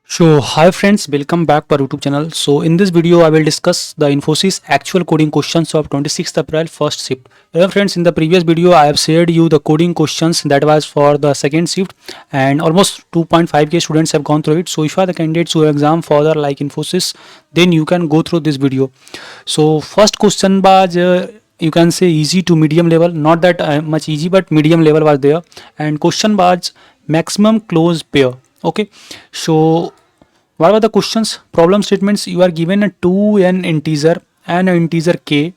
So hi friends, welcome back to our YouTube channel. So in this video I will discuss the Infosys actual coding questions of 26th April first shift. Friends, in the previous video I have shared you the coding questions that was for the second shift and almost 2.5k students have gone through it. So if you are the candidates who exam further like Infosys, then you can go through this video. So first question was you can say easy to medium level, not that much easy but medium level was there, and question was maximum close pair. Okay, so what are the questions? Problem statements: you are given a 2n integer and an integer k.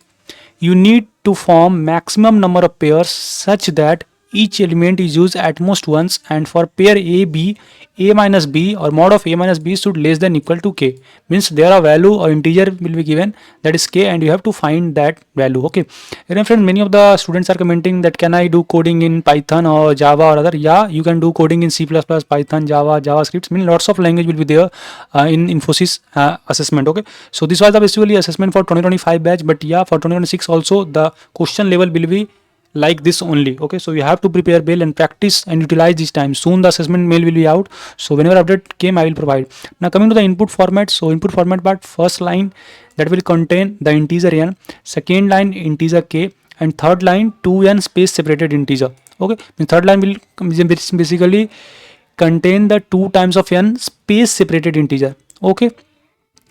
You need to form maximum number of pairs such that each element is used at most once, and for pair a b, a minus b or mod of a minus b should less than equal to k. Means there a value or integer will be given, that is k, and you have to find that value. Okay, and friend, many of the students are commenting that can I do coding in Python or Java or other. Yeah, you can do coding in C++, Python, Java, JavaScript. Mean lots of language will be there in Infosys assessment. Okay, so this was the basically assessment for 2025 batch, but yeah, for 2026 also the question level will be like this only. Okay, so you have to prepare well and practice and utilize this time. Soon the assessment mail will be out, so whenever update came I will provide. Now coming to the input format. So input format part: first line that will contain the integer n, second line integer k, and third line 2n space separated integer. Okay, the third line will basically contain the 2 times of n space separated integer. Okay,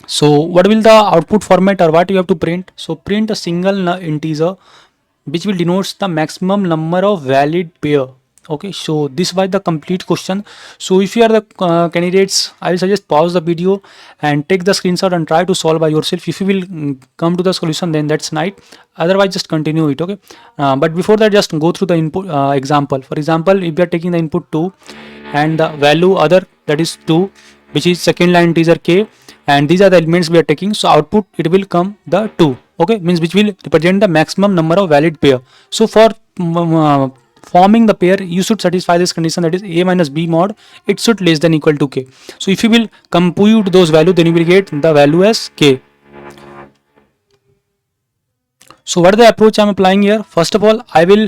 so what will the output format or what you have to print? So print a single integer which will denotes the maximum number of valid pair. Okay, so this was the complete question. So if you are the candidates, I will suggest pause the video and take the screenshot and try to solve by yourself. If you will come to the solution, then that's nice. Otherwise just continue it. Okay, but before that just go through the input example. For example, if we are taking the input 2 and the value other, that is 2, which is second line integer k, and these are the elements we are taking, so output it will come the 2. Okay, means which will represent the maximum number of valid pair. So for forming the pair you should satisfy this condition, that is a minus b mod it should less than equal to k. So if you will compute those values, then you will get the value as k. So what is the approach I am applying here? First of all, I will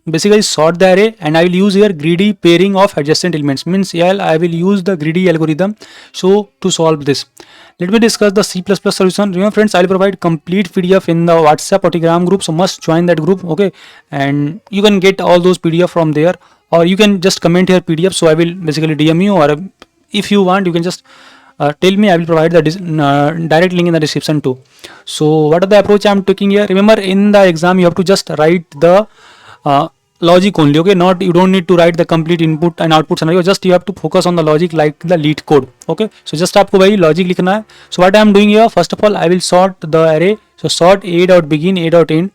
basically sort the array and I will use here greedy pairing of adjacent elements. Means yeah, I will use the greedy algorithm so to solve this. Let me discuss the C++ solution. Remember friends, I will provide complete PDF in the WhatsApp or Telegram group, so must join that group. Okay, and you can get all those PDF from there, or you can just comment here PDF, so I will basically DM you, or if you want you can just tell me, I will provide the direct link in the description too. So what are the approach I am taking here? Remember, in the exam you have to just write the logic only. Okay, not you don't need to write the complete input and output scenario, just you have to focus on the logic like the lead code. Okay, so just आपको वही logic लिखना है. So what I am doing here, first of all I will sort the array. So sort a dot begin, a dot end,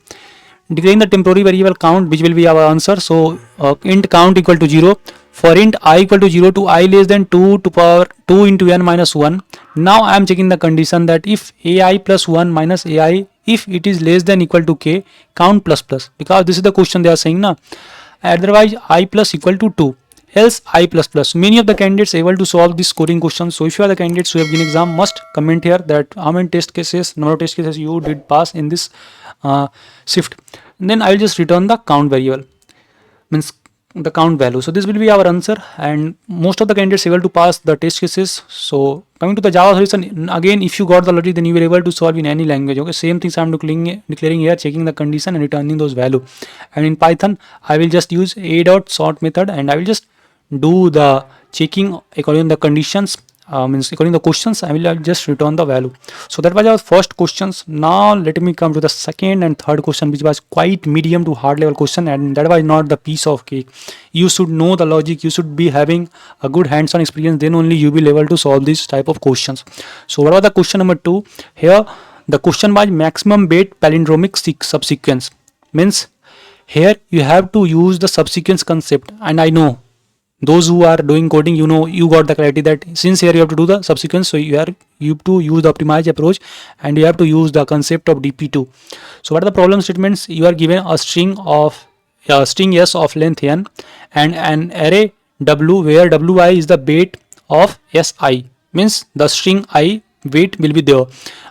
declaring the temporary variable count, which will be our answer. So int count equal to 0. For int I equal to 0 to I less than 2 to power 2 into n minus 1. Now I am checking the condition that if ai plus 1 minus ai, if it is less than equal to k, count plus plus, because this is the question they are saying na. Otherwise I plus equal to 2, else I plus plus. Many of the candidates able to solve this scoring question. So if you are the candidates who have given exam, must comment here that how many test cases, number of test cases you did pass in this shift. And then I will just return the count variable, means the count value. So this will be our answer, and most of the candidates able to pass the test cases. So coming to the Java solution, again if you got the logic, then you will able to solve in any language. Okay, same things I am declaring here, checking the condition and returning those value. And in Python I will just use a dot sort method and I will just do the checking according to the conditions, means according to the questions I will just return the value. So that was our first questions. Now let me come to the second and third question, which was quite medium to hard level question, and that was not the piece of cake. You should know the logic, you should be having a good hands-on experience, then only you will be able to solve this type of questions. So what was the question number 2 here? The question was maximum bit palindromic subsequence. Means here you have to use the subsequence concept, and I know those who are doing coding, you know, you got the clarity that since here you have to do the subsequence, so you have to use the optimized approach and you have to use the concept of DP2. So what are the problem statements? You are given a string s of length n and an array w where wi is the weight of si, means the string I weight will be there,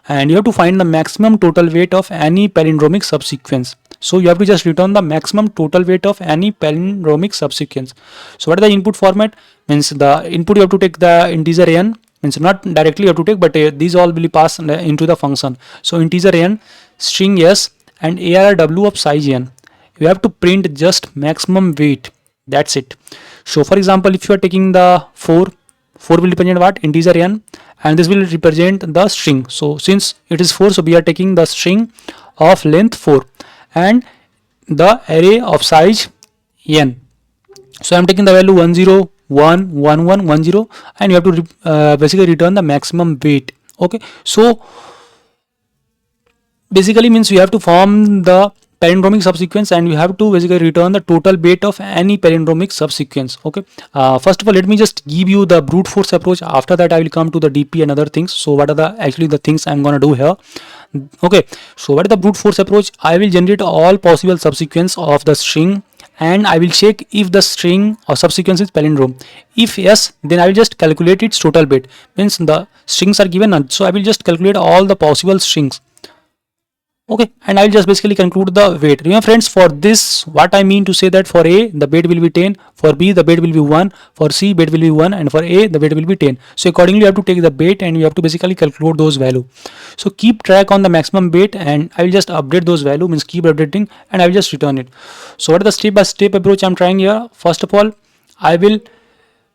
and you have to find the maximum total weight of any palindromic subsequence. So you have to just return the maximum total weight of any palindromic subsequence. So what is the input format? Means the input you have to take the integer n means not directly you have to take, but these all will be passed into the function. So integer n, string s, and arw of size n. You have to print just maximum weight. That's it. So for example, if you are taking the 4 will represent what? Integer n, and this will represent the string. So since it is 4, so we are taking the string of length 4 and the array of size n. So I am taking the value 10, 1, 1, 1, 1, 0, and you have to basically return the maximum weight. Okay, so basically means you have to form the palindromic subsequence, and you have to basically return the total weight of any palindromic subsequence. Okay, first of all, let me just give you the brute force approach. After that I will come to the DP and other things. So what are the actually the things I'm gonna do here? Okay, so what is the brute force approach? I will generate all possible subsequence of the string, and I will check if the string or subsequence is palindrome. If yes, then I will just calculate its total weight. Means the strings are given, so I will just calculate all the possible strings. Okay, and I will just basically conclude the weight. Remember friends, for this what I mean to say that for A the weight will be 10, for B the weight will be 1, for C weight will be 1, and for A the weight will be 10. So accordingly you have to take the weight and you have to basically calculate those value. So keep track on the maximum weight, and I will just update those value, means keep updating, and I will just return it. So what is the step by step approach I'm trying here? First of all, I will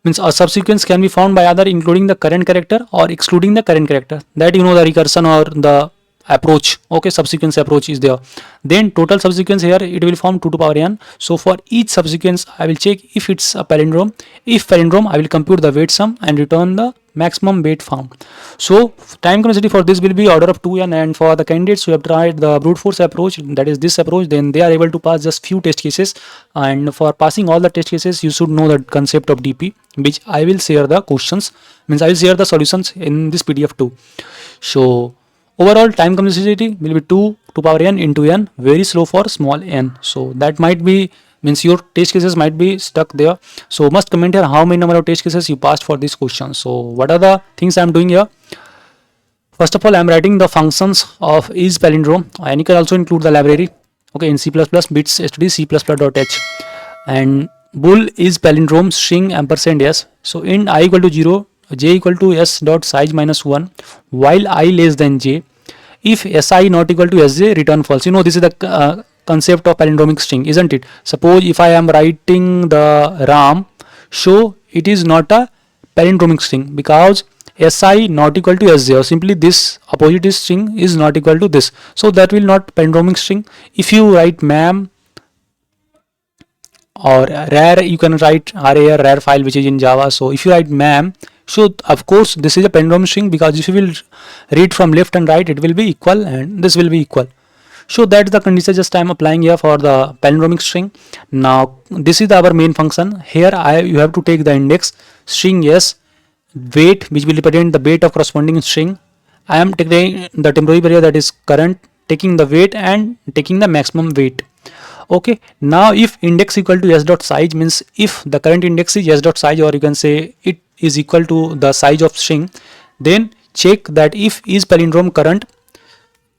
means a subsequence can be found by either including the current character or excluding the current character. That you know the recursion or the approach. Okay, subsequence approach is there. Then total subsequence here it will form 2 to power n. So for each subsequence I will check if it's a palindrome. If palindrome, I will compute the weight sum and return the maximum weight found. So time complexity for this will be order of 2n, and for the candidates who have tried the brute force approach, that is this approach, then they are able to pass just few test cases, and for passing all the test cases you should know the concept of DP, which I will share the questions, means I will share the solutions in this PDF too. So overall time complexity will be 2 to power n into n, very slow for small n. So that might be, means your test cases might be stuck there. So must comment here how many number of test cases you passed for this question. So what are the things I am doing here? First of all, I am writing the functions of is palindrome, and you can also include the library. Okay, in C++ bits std c++.h, and bool is palindrome string ampersand s. So in I equal to 0, j equal to s dot size minus 1, while I less than j. If si not equal to sj, return false. You know this is the concept of palindromic string, isn't it? Suppose if I am writing the RAM, so it is not a palindromic string because si not equal to sj, or simply this opposite string is not equal to this, so that will not palindromic string. If you write mam or rar, you can write rar file which is in Java. So if you write mam, so of course this is a palindrome string, because if you will read from left and right, it will be equal and this will be equal. So that's the condition just I am applying here for the palindromic string. Now this is our main function. Here you have to take the index, string s, weight which will represent the weight of corresponding string. I am taking the temporary variable, that is current, taking the weight and taking the maximum weight. Okay, now if index equal to s dot size, means if the current index is s dot size, or you can say it is equal to the size of string, then check that if is palindrome current,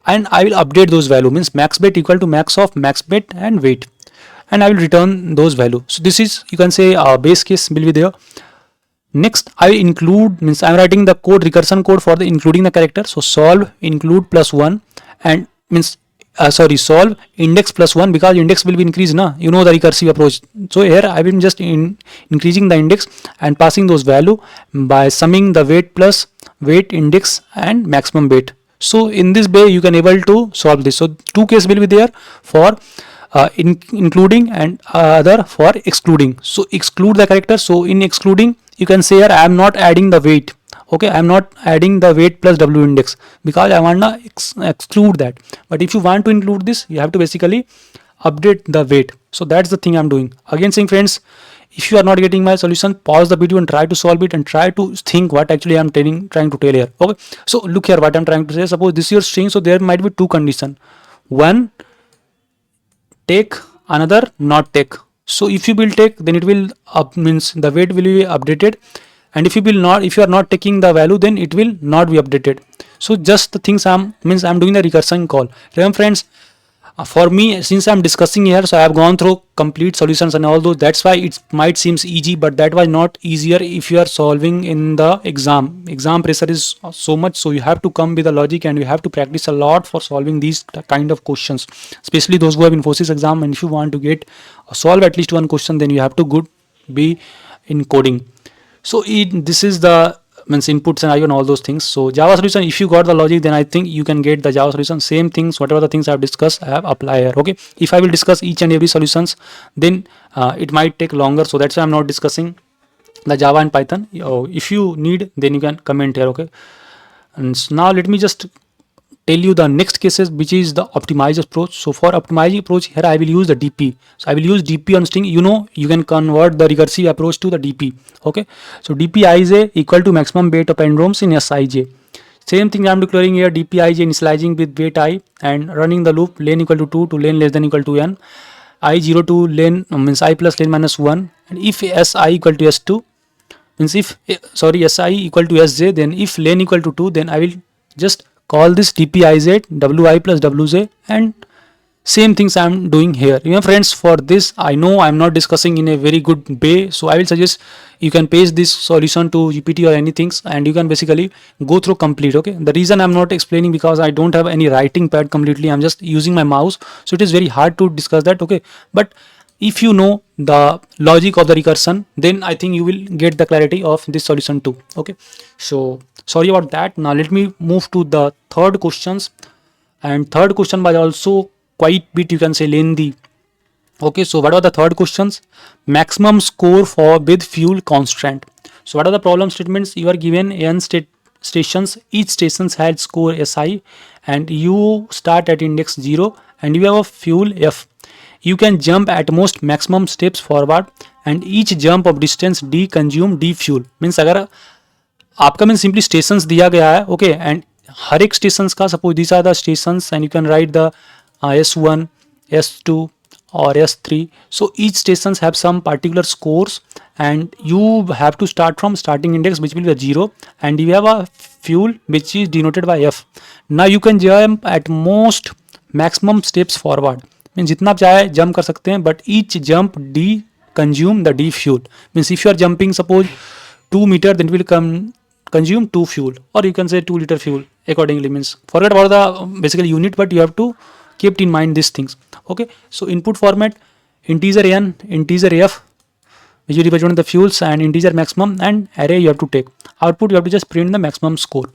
and I will update those value, means max bit equal to max of max bit and weight, and I will return those value. So this is, you can say, base case will be there. Next I will include, means I am writing the code, recursion code for the including the character. So solve include plus 1, and means solve index plus 1, because index will be increased na, you know the recursive approach. So here I will just increasing the index and passing those value by summing the weight plus weight, index and maximum weight. So in this way you can able to solve this. So two cases will be there for including and other for excluding. So exclude the character. So in excluding, you can say here I am not adding the weight. Okay, I am not adding the weight plus w index because I want to exclude that. But if you want to include this, you have to basically update the weight. So that's the thing I'm doing. Again saying friends, if you are not getting my solution, pause the video and try to solve it and try to think what actually I'm trying to tell here. Okay, so look here what I'm trying to say. Suppose this is your string, so there might be two conditions. One, take, another not take. So if you will take, then it will means the weight will be updated, and if you will not, if you are not taking the value, then it will not be updated. So just the things I'm doing the recursion call. Remember friends, For me, since I'm discussing here, so I have gone through complete solutions and all those. That's why it might seems easy, but that was not easier if you are solving in the exam. Exam pressure is so much, so you have to come with a logic and you have to practice a lot for solving these kind of questions. Especially those who have Infosys exam, and if you want to get solve at least one question, then you have to be in coding. So this is the means inputs and and all those things. So Java solution, if you got the logic, then I think you can get the Java solution. Same things, whatever the things I have discussed, I have apply here. Okay, if I will discuss each and every solutions, then it might take longer. So that's why I'm not discussing the Java and Python. If you need, then you can comment here. Okay, and now let me just tell you the next cases, which is the optimized approach. So for optimizing approach here, I will use the DP. So I will use DP on string. You can convert the recursive approach to the DP. Okay, so DPij equal to maximum weight of endroms in Sij. Same thing I am declaring here, DPij initializing with weight I and running the loop len equal to 2 to len less than equal to n, I0 to len means I plus len minus 1, and if Si equal to S2 means if Si equal to Sj, then if len equal to 2, then I will just call this dpiz wi plus wj, and same things I am doing here. Friends, for this I know I am not discussing in a very good way, so I will suggest you can paste this solution to GPT or anything, and you can basically go through complete. Okay, the reason I am not explaining because I don't have any writing pad completely, I'm just using my mouse, so it is very hard to discuss that. Okay, but if you know the logic of the recursion, then I think you will get the clarity of this solution too. Okay, so sorry about that. Now let me move to the third questions, and third question was also quite bit, you can say, lengthy. Okay, so what are the third questions? Maximum score for with fuel constraint. So what are the problem statements? You are given n stations, each stations had score Si, and you start at index 0 and you have a fuel F. You can jump at most maximum steps forward, and each jump of distance D consume D fuel. Means अगर आपका mean simply stations दिया गया है, okay, and हर एक stations का suppose this are the stations and you can write the S1, S2 or S3. So each stations have some particular scores, and you have to start from starting index which will be 0, and you have a fuel which is denoted by F. Now you can jump at most maximum steps forward. Mean जितना आप चाहे jump कर सकते हैं, but each jump D consume the D fuel. Means if you are jumping suppose 2 meter, then it will consume 2 fuel, or you can say 2 liter fuel accordingly. Means forget about the basically unit, but you have to keep in mind these things. Okay, so input format, integer n, integer f, which will represent the fuels, and integer maximum, and array you have to take. Output you have to just print the maximum score.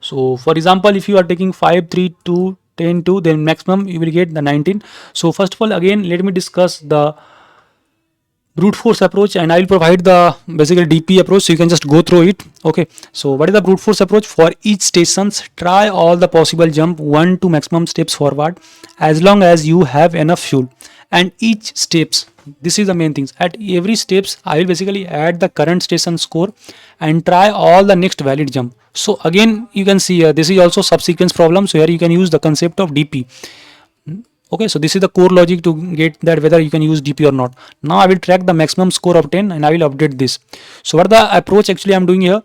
So for example, if you are taking 5, 3, 2, 10, 2, then maximum you will get the 19. So first of all, again let me discuss the brute force approach, and I will provide the basically DP approach, so you can just go through it. Okay, so what is the brute force approach? For each stations, try all the possible jump 1 to maximum steps forward as long as you have enough fuel, and each steps, this is the main things, at every steps I will basically add the current station score and try all the next valid jump. So again you can see this is also subsequence problem, so here you can use the concept of DP. Okay, so this is the core logic to get that whether you can use DP or not. Now I will track the maximum score of 10 and I will update this. So what the approach actually I am doing here?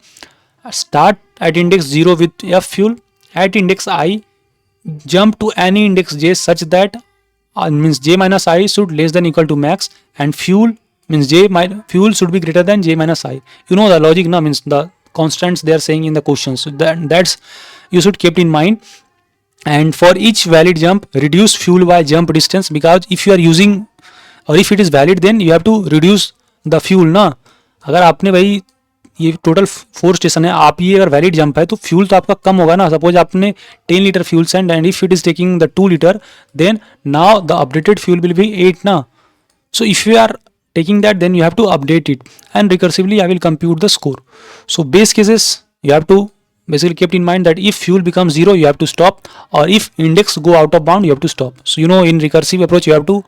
Start at index 0 with F fuel, at index I jump to any index j such that means j minus I should less than equal to max, and fuel means fuel should be greater than j minus I. You know the logic now, means the constants they are saying in the questions. So that's you should keep in mind. And for each valid jump, reduce fuel by jump distance, because if you are using or if it is valid, then you have to reduce the fuel ना. अगर आपने भाई ये total 4 station है, आप ये अगर valid jump है तो फ्यूल तो आपका कम होगा ना. सपोज आपने 10 litre fuel send, and if it is taking the 2 litre, then now the updated fuel will be 8 ना. So if you are taking that, then you have to update it, and recursively I will compute the score. So base cases you have to basically kept in mind that if fuel becomes 0 you have to stop, or if index go out of bound you have to stop. So in recursive approach you have to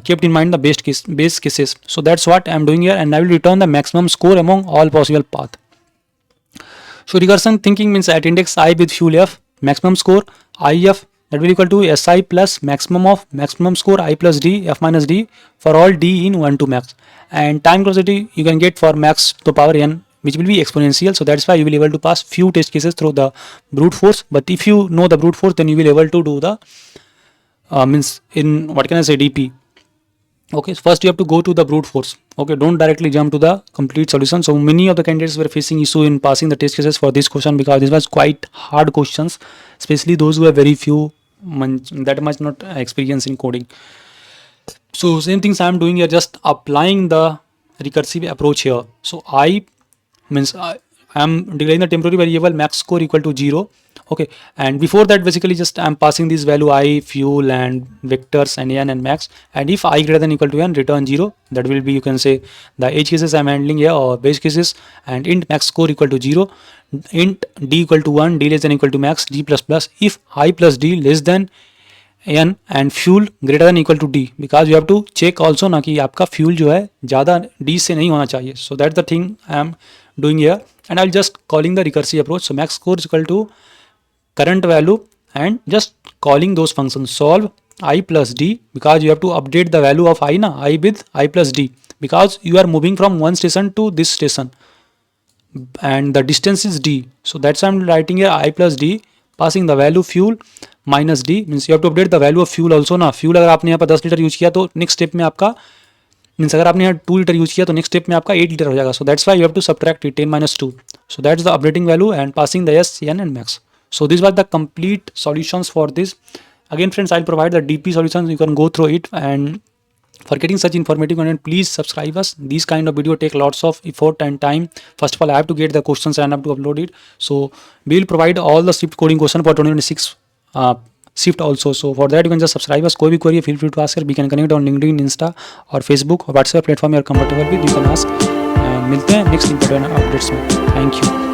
kept in mind the base cases. So that's what I am doing here, and I will return the maximum score among all possible path. So recursion thinking means at index I with fuel F, maximum score IF, that will equal to Si plus maximum of maximum score I plus D F minus D for all D in 1 to max, and time velocity you can get for max to power n, which will be exponential. So that's why you will be able to pass few test cases through the brute force. But if you know the brute force, then you will be able to do the means in what can I say, DP. Okay, so first you have to go to the brute force. Okay, don't directly jump to the complete solution. So many of the candidates were facing issue in passing the test cases for this question because this was quite hard questions, especially those who have very few that much not experience in coding. So same things I am doing here, just applying the recursive approach here. So I means I am declaring the temporary variable max score equal to 0. Okay, and before that basically just I am passing this value I, fuel and vectors and n and max, and if I greater than equal to n, return 0. That will be, you can say, the edge cases I am handling here, or base cases, and int max score equal to 0, int d equal to 1, d less than equal to max, d plus plus, if I plus d less than n and fuel greater than equal to d, because you have to check also ना कि आपका fuel जो है ज़्यादा d से नहीं होना चाहिए. So that's the thing I am doing here, and I'll just calling the recursive approach. So max score is equal to current value and just calling those functions. Solve I plus d, because you have to update the value of I na, I with I plus d, because you are moving from one station to this station and the distance is d. So that's why I'm writing here I plus d, passing the value fuel minus d, means you have to update the value of fuel also ना. fuel अगर आपने यहाँ पर 10 litre use किया तो next step में आपका means अगर आपने यहाँ 2 लीटर यूज किया तो नेक्स्ट स्टेप में आपका 8 लीटर हो जाएगा. So that's why you have to subtract 10 minus 2. So that's the updating value and passing the s, n and max. So these were the complete solutions for this. Again friends, I'll provide the DP solutions, you can go through it, and for getting such informative content, please subscribe us. These kind of video take lots of effort and time. First of all, I have to get the questions and I have to upload it. So we will provide all the Swift coding question for 2026 Swift also. So for that you can just subscribe us. कोई भी query feel free to ask. We can connect on LinkedIn, Insta और Facebook और WhatsApp platform you are comfortable with. You can ask. And मिलते हैं next important updates में. Thank you.